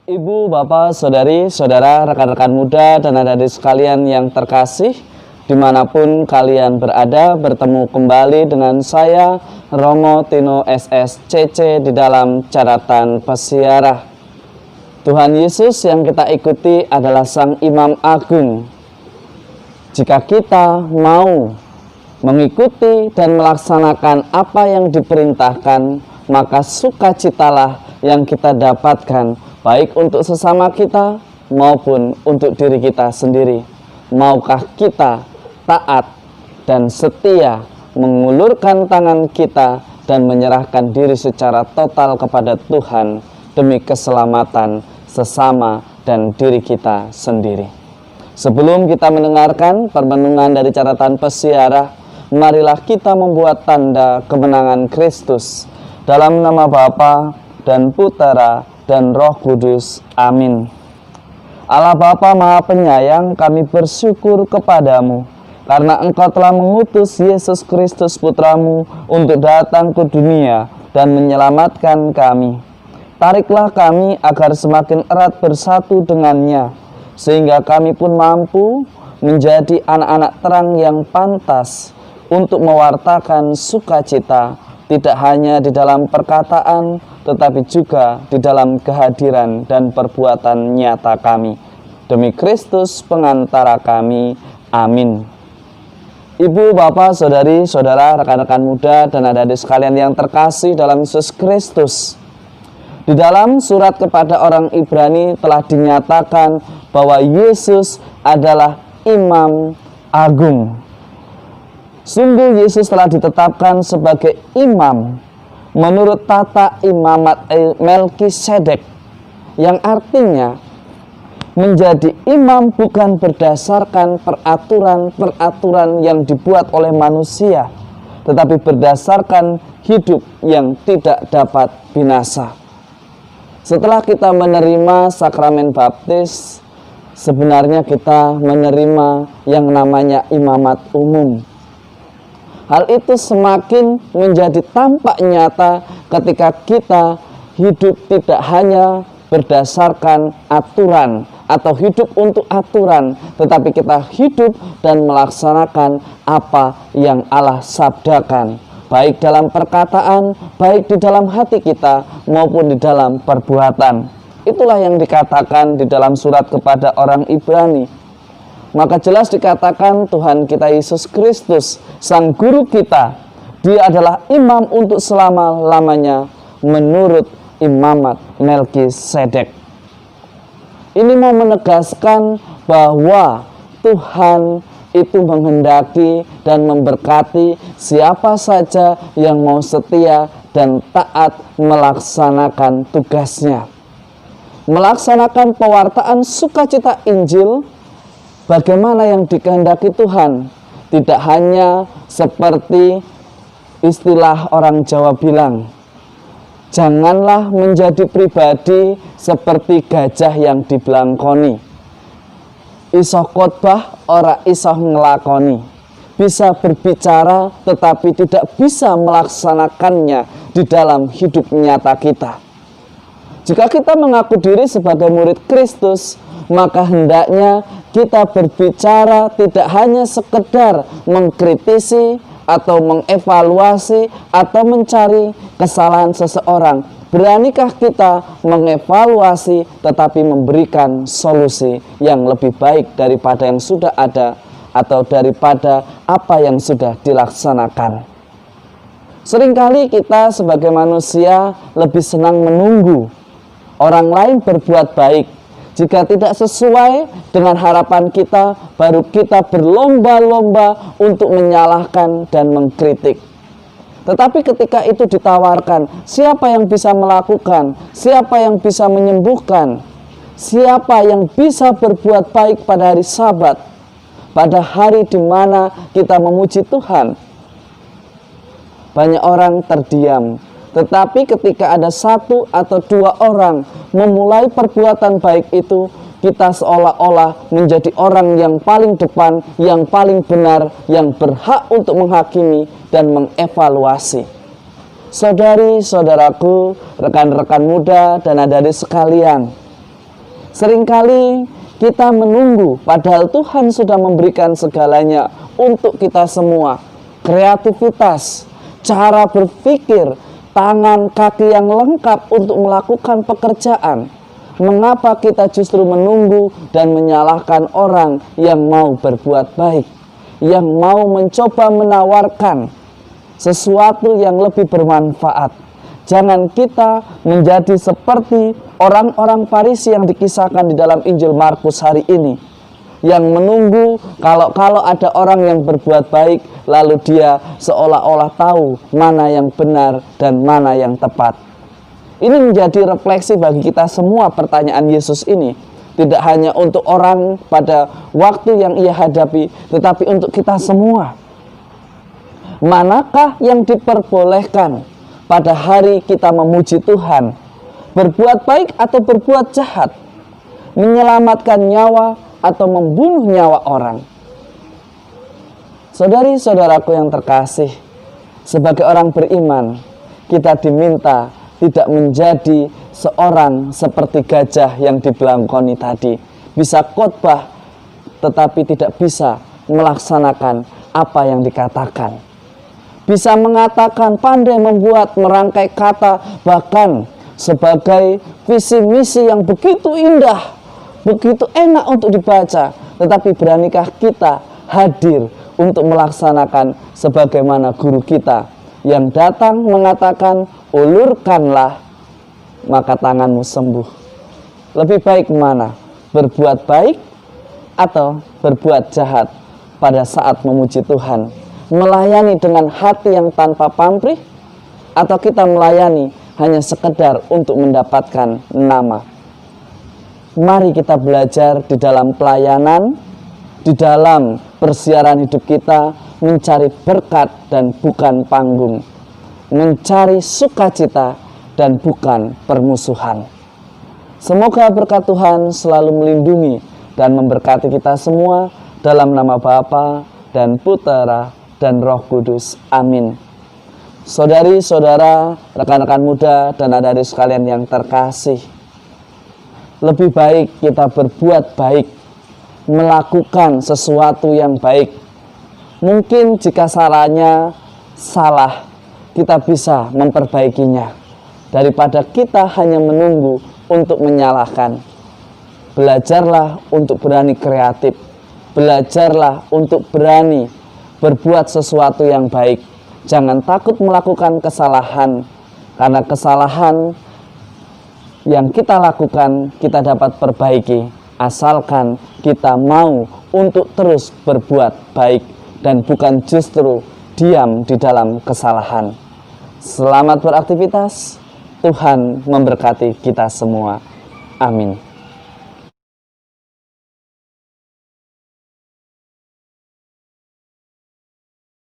Ibu, Bapak, Saudari, Saudara, rekan-rekan muda, dan adik-adik sekalian yang terkasih, dimanapun kalian berada, bertemu kembali dengan saya, Romo Tino SSCC, di dalam catatan pesiarah. Tuhan Yesus yang kita ikuti adalah Sang Imam Agung. Jika kita mau mengikuti dan melaksanakan apa yang diperintahkan, maka sukacitalah yang kita dapatkan, baik untuk sesama kita maupun untuk diri kita sendiri. Maukah kita taat dan setia mengulurkan tangan kita dan menyerahkan diri secara total kepada Tuhan demi keselamatan sesama dan diri kita sendiri. Sebelum kita mendengarkan permenungan dari catatan pesiarah, marilah kita membuat tanda kemenangan Kristus. Dalam nama Bapa dan Putera dan Roh Kudus. Amin. Allah Bapa Maha Penyayang, kami bersyukur kepadamu karena Engkau telah mengutus Yesus Kristus Putramu untuk datang ke dunia dan menyelamatkan kami. Tariklah kami agar semakin erat bersatu dengannya, sehingga kami pun mampu menjadi anak-anak terang yang pantas untuk mewartakan sukacita, tidak hanya di dalam perkataan, tetapi juga di dalam kehadiran dan perbuatan nyata kami. Demi Kristus pengantara kami. Amin. Ibu, Bapak, Saudari, Saudara, rekan-rekan muda, dan adik-adik sekalian yang terkasih dalam Yesus Kristus. Di dalam surat kepada orang Ibrani telah dinyatakan bahwa Yesus adalah Imam Agung. Sungguh Yesus telah ditetapkan sebagai imam menurut tata imamat Melkisedek, yang artinya menjadi imam bukan berdasarkan peraturan-peraturan yang dibuat oleh manusia, tetapi berdasarkan hidup yang tidak dapat binasa. Setelah kita menerima sakramen baptis, sebenarnya kita menerima yang namanya imamat umum. Hal itu semakin menjadi tampak nyata ketika kita hidup tidak hanya berdasarkan aturan atau hidup untuk aturan, tetapi kita hidup dan melaksanakan apa yang Allah sabdakan, baik dalam perkataan, baik di dalam hati kita maupun di dalam perbuatan. Itulah yang dikatakan di dalam surat kepada orang Ibrani. Maka jelas dikatakan Tuhan kita Yesus Kristus, Sang Guru kita, Dia adalah imam untuk selama-lamanya menurut imamat Melkisedek. Ini mau menegaskan bahwa Tuhan itu menghendaki dan memberkati siapa saja yang mau setia dan taat melaksanakan tugasnya. Melaksanakan pewartaan sukacita Injil bagaimana yang dikehendaki Tuhan, tidak hanya seperti istilah orang Jawa bilang, janganlah menjadi pribadi seperti gajah yang dibelangkoni. Iso khotbah ora iso ngelakoni. Bisa berbicara tetapi tidak bisa melaksanakannya di dalam hidup nyata kita. Jika kita mengaku diri sebagai murid Kristus, maka hendaknya kita berbicara tidak hanya sekedar mengkritisi atau mengevaluasi atau mencari kesalahan seseorang. Beranikah kita mengevaluasi tetapi memberikan solusi yang lebih baik daripada yang sudah ada atau daripada apa yang sudah dilaksanakan? Seringkali kita sebagai manusia lebih senang menunggu orang lain berbuat baik. Jika tidak sesuai dengan harapan kita, baru kita berlomba-lomba untuk menyalahkan dan mengkritik. Tetapi ketika itu ditawarkan, siapa yang bisa melakukan? Siapa yang bisa menyembuhkan? Siapa yang bisa berbuat baik pada hari Sabat? Pada hari di mana kita memuji Tuhan? Banyak orang terdiam. Tetapi ketika ada satu atau dua orang memulai perbuatan baik itu, kita seolah-olah menjadi orang yang paling depan, yang paling benar, yang berhak untuk menghakimi dan mengevaluasi. Saudari-saudaraku, rekan-rekan muda dan adik-adik sekalian, Seringkali kita menunggu, padahal Tuhan sudah memberikan segalanya untuk kita semua. Kreativitas, cara berpikir, tangan, kaki yang lengkap untuk melakukan pekerjaan. Mengapa kita justru menunggu dan menyalahkan orang yang mau berbuat baik, yang mau mencoba menawarkan sesuatu yang lebih bermanfaat? Jangan kita menjadi seperti orang-orang Farisi yang dikisahkan di dalam Injil Markus hari ini, yang menunggu kalau ada orang yang berbuat baik, lalu dia seolah-olah tahu mana yang benar dan mana yang tepat. Ini menjadi refleksi bagi kita semua pertanyaan Yesus ini. Tidak hanya untuk orang pada waktu yang ia hadapi, tetapi untuk kita semua. Manakah yang diperbolehkan pada hari kita memuji Tuhan? Berbuat baik atau berbuat jahat? Menyelamatkan nyawa atau membunuh nyawa orang? Saudari-saudaraku yang terkasih, sebagai orang beriman, kita diminta tidak menjadi seorang seperti gajah yang dibelangkoni tadi. Bisa khotbah tetapi tidak bisa melaksanakan apa yang dikatakan. Bisa mengatakan, pandai membuat, merangkai kata, bahkan sebagai visi misi yang begitu indah, begitu enak untuk dibaca. Tetapi beranikah kita hadir untuk melaksanakan sebagaimana guru kita yang datang mengatakan, ulurkanlah maka tanganmu sembuh. Lebih baik mana? Berbuat baik atau berbuat jahat pada saat memuji Tuhan? Melayani dengan hati yang tanpa pamrih, atau kita melayani hanya sekedar untuk mendapatkan nama? Mari kita belajar di dalam pelayanan, di dalam persiaran hidup kita, mencari berkat dan bukan panggung, mencari sukacita dan bukan permusuhan. Semoga berkat Tuhan selalu melindungi dan memberkati kita semua, dalam nama Bapa dan Putera dan Roh Kudus. Amin. Saudari-saudara, rekan-rekan muda dan adik-adik sekalian yang terkasih, lebih baik kita berbuat baik, melakukan sesuatu yang baik. Mungkin jika sarannya salah, kita bisa memperbaikinya, daripada kita hanya menunggu untuk menyalahkan. Belajarlah untuk berani kreatif. Belajarlah untuk berani berbuat sesuatu yang baik. Jangan takut melakukan kesalahan, karena kesalahan yang kita lakukan kita dapat perbaiki, asalkan kita mau untuk terus berbuat baik dan bukan justru diam di dalam kesalahan. Selamat beraktivitas. Tuhan memberkati kita semua. Amin.